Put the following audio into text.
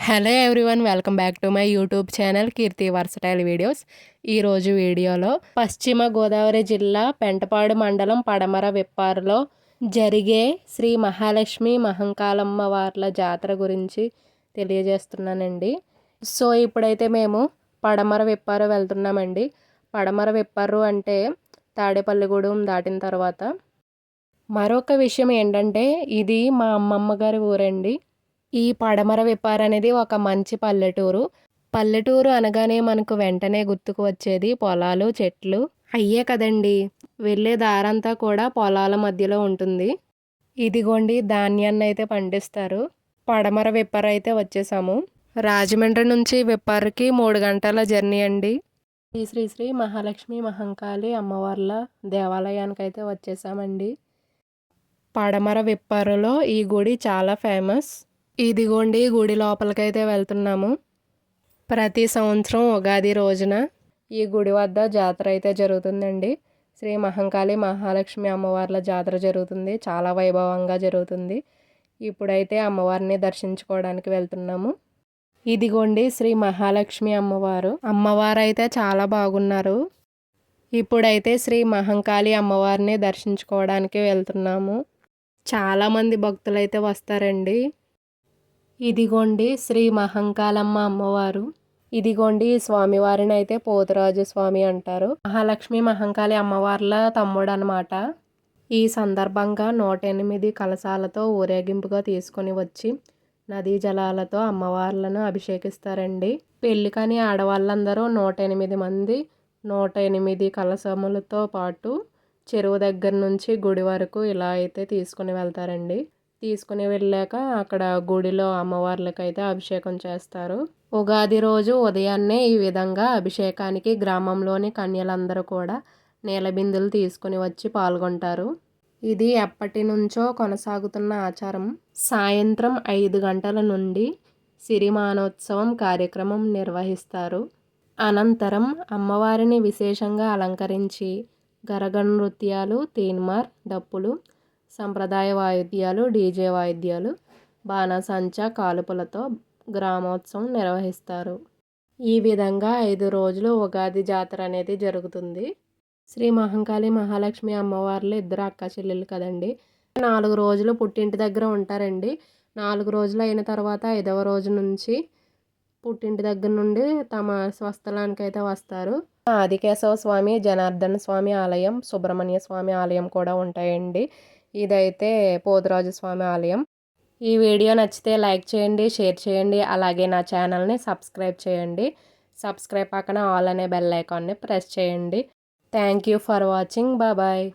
Hello everyone, welcome back to my YouTube channel Keerthi versatile videos. ఈరోజు వీడియోలో పశ్చిమ గోదావరి జిల్లా పెంటపాడు మండలం పడమర విప్పారులో జరిగే శ్రీ మహాలక్ష్మి మహంకాళమ్మ వార్ల జాతర గురించి తెలియజేస్తున్నానండి. సో ఇప్పుడైతే మేము పడమర విప్పారు వెళ్తున్నామండి. పడమర విప్పారు అంటే తాడేపల్లిగూడెం దాటిన తర్వాత. మరొక విషయం ఏంటంటే ఇది మా అమ్మమ్మ గారి ఊరండి. ఈ పడమర విప్పారు అనేది ఒక మంచి పల్లెటూరు. పల్లెటూరు అనగానే మనకు వెంటనే గుర్తుకు వచ్చేది పొలాలు, చెట్లు అయ్యే కదండి. వెళ్ళే దారంతా కూడా పొలాల మధ్యలో ఉంటుంది. ఇదిగోండి ధాన్యాన్ని అయితే పండిస్తారు. పడమర విప్పారు అయితే వచ్చేసాము. రాజమండ్రి నుంచి విప్పారుకి 3 గంటల జర్నీ అండి. శ్రీ శ్రీ శ్రీ మహాలక్ష్మి మహంకాళి అమ్మవార్ల దేవాలయానికి అయితే వచ్చేసామండి. పడమర విప్పారులో ఈ గుడి చాలా ఫేమస్. ఇదిగోండి గుడి లోపలికైతే వెళ్తున్నాము. ప్రతి సంవత్సరం ఉగాది రోజున ఈ గుడి వద్ద జాతర అయితే జరుగుతుందండి. శ్రీ మహంకాళి మహాలక్ష్మి అమ్మవార్ల జాతర జరుగుతుంది. చాలా వైభవంగా జరుగుతుంది. ఇప్పుడైతే అమ్మవారిని దర్శించుకోవడానికి వెళ్తున్నాము. ఇదిగోండి శ్రీ మహాలక్ష్మి అమ్మవారు. అమ్మవారు అయితే చాలా బాగున్నారు. ఇప్పుడైతే శ్రీ మహంకాళి అమ్మవారిని దర్శించుకోవడానికి వెళ్తున్నాము. చాలామంది భక్తులు అయితే వస్తారండి. ఇదిగోండి శ్రీ మహంకాళమ్మ అమ్మవారు. ఇదిగోండి స్వామివారిని అయితే పోతురాజు స్వామి అంటారు. మహాలక్ష్మి మహంకాళి అమ్మవార్ల తమ్ముడు అనమాట. ఈ సందర్భంగా 108 కలశాలతో ఊరేగింపుగా తీసుకొని వచ్చి నదీ జలాలతో అమ్మవార్లను అభిషేకిస్తారండి. పెళ్లి కాని ఆడవాళ్ళందరూ 108 మంది 108 కలశములతో పాటు చెరువు దగ్గర నుంచి గుడి వరకు ఇలా అయితే తీసుకుని వెళ్తారండి. తీసుకుని వెళ్ళాక అక్కడ గుడిలో అమ్మవార్లకైతే అభిషేకం చేస్తారు. ఉగాది రోజు ఉదయాన్నే ఈ విధంగా అభిషేకానికి గ్రామంలోని కన్యలందరూ కూడా నీలబిందులు తీసుకుని వచ్చి పాల్గొంటారు. ఇది ఎప్పటి నుంచో కొనసాగుతున్న ఆచారం. సాయంత్రం 5 గంటల నుండి సిరిమానోత్సవం కార్యక్రమం నిర్వహిస్తారు. అనంతరం అమ్మవారిని విశేషంగా అలంకరించి గరగ నృత్యాలు, తీన్మార్, డప్పులు, సంప్రదాయ వాయిద్యాలు, డీజే వాయిద్యాలు, బాణసంచా కాల్పులతో గ్రామోత్సవం నిర్వహిస్తారు. ఈ విధంగా 5 రోజులు ఉగాది జాతర అనేది జరుగుతుంది. శ్రీ మహంకాళి మహాలక్ష్మి అమ్మవార్లు ఇద్దరు అక్క చెల్లెలు కదండి. 4 రోజులు పుట్టింటి దగ్గర ఉంటారండి. 4 రోజులు అయిన తర్వాత 5వ రోజు నుంచి పుట్టింటి దగ్గర నుండి తమ స్వస్థలానికి అయితే వస్తారు. ఆదికేశవ స్వామి, జనార్దన స్వామి ఆలయం, సుబ్రహ్మణ్య స్వామి ఆలయం కూడా ఉంటాయండి. ఇదైతే పోతురాజు స్వామి ఆలయం. ఈ వీడియో నచ్చితే లైక్ చేయండి, షేర్ చేయండి. అలాగే నా ఛానల్ని సబ్స్క్రైబ్ చేయండి. సబ్స్క్రైబ్ పక్కన ఆల్ అనే బెల్ ఐకాన్ని ప్రెస్ చేయండి. Thank you for watching. Bye.